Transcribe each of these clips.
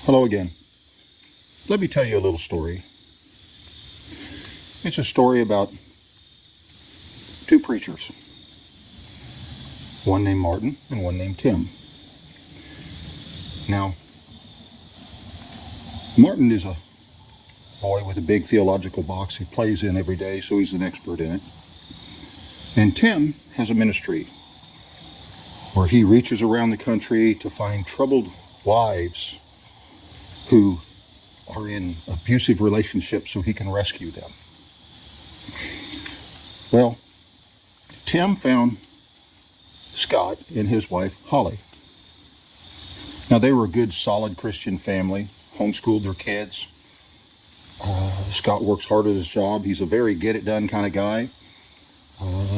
Hello again. Let me tell you a little story. It's a story about two preachers, one named Martin and one named Tim. Now, Martin is a boy with a big theological box he plays in every day, so he's an expert in it. And Tim has a ministry where he reaches around the country to find troubled wives who are in abusive relationships so he can rescue them. Well, Tim found Scott and his wife, Holly. Now, they were a good, solid Christian family, homeschooled their kids. Scott works hard at his job. He's a very get-it-done kind of guy.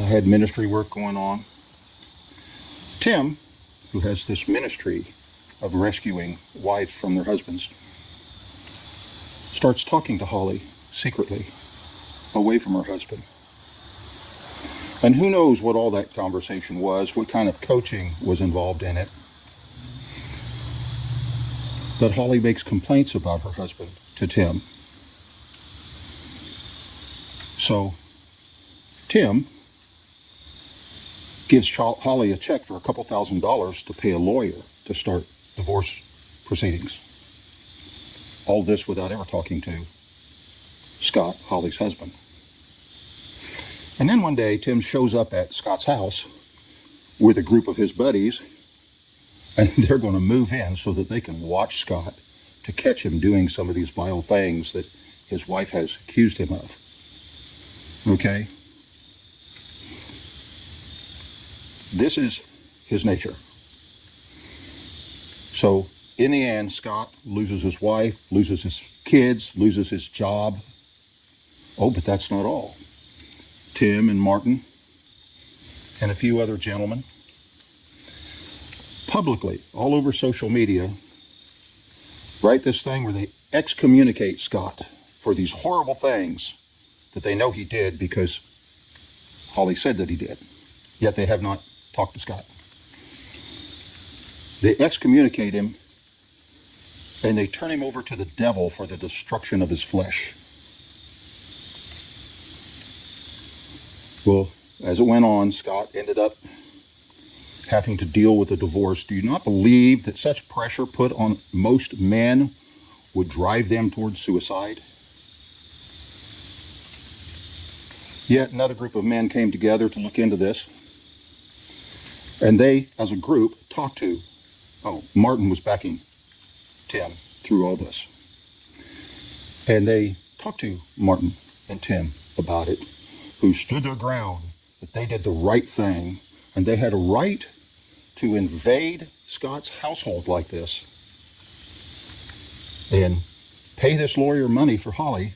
Had ministry work going on. Tim, who has this ministry of rescuing wives from their husbands, starts talking to Holly secretly, away from her husband. And who knows what all that conversation was, what kind of coaching was involved in it. But Holly makes complaints about her husband to Tim. So Tim gives Holly a check for a couple $1,000s to pay a lawyer to start divorce proceedings. All this without ever talking to Scott, Holly's husband. And then one day, Tim shows up at Scott's house with a group of his buddies, and they're going to move in so that they can watch Scott to catch him doing some of these vile things that his wife has accused him of. Okay? This is his nature. So, in the end, Scott loses his wife, loses his kids, loses his job. Oh, but that's not all. Tim and Martin and a few other gentlemen publicly, all over social media, write this thing where they excommunicate Scott for these horrible things that they know he did because Holly said that he did. Yet they have not talked to Scott. They excommunicate him and they turn him over to the devil for the destruction of his flesh. Well, as it went on, Scott ended up having to deal with a divorce. Do you not believe that such pressure put on most men would drive them towards suicide? Yet another group of men came together to look into this. And they, as a group, talked to, Martin was backing Tim through all this. And they talked to Martin and Tim about it, who stood their ground that they did the right thing, and they had a right to invade Scott's household like this and pay this lawyer money for Holly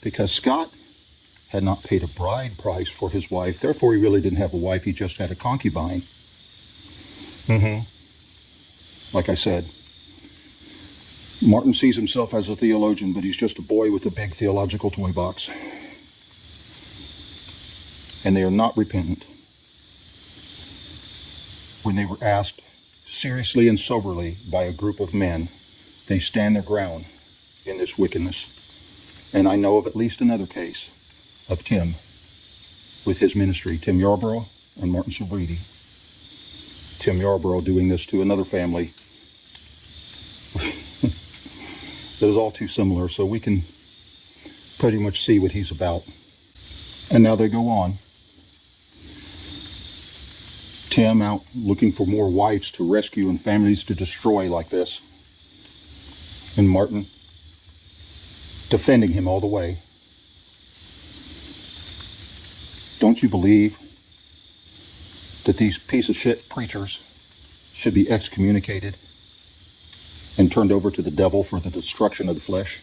because Scott had not paid a bride price for his wife. Therefore, he really didn't have a wife. He just had a concubine. Like I said, Martin sees himself as a theologian, but he's just a boy with a big theological toy box. And they are not repentant. When they were asked seriously and soberly by a group of men, they stand their ground in this wickedness. And I know of at least another case of Tim with his ministry, Tim Yarborough and Martin Selbrede. Tim Yarborough doing this to another family that is all too similar, so we can pretty much see what he's about. And now they go on. Tim out looking for more wives to rescue and families to destroy like this. And Martin defending him all the way. Don't you believe that these piece of shit preachers should be excommunicated and turned over to the devil for the destruction of the flesh?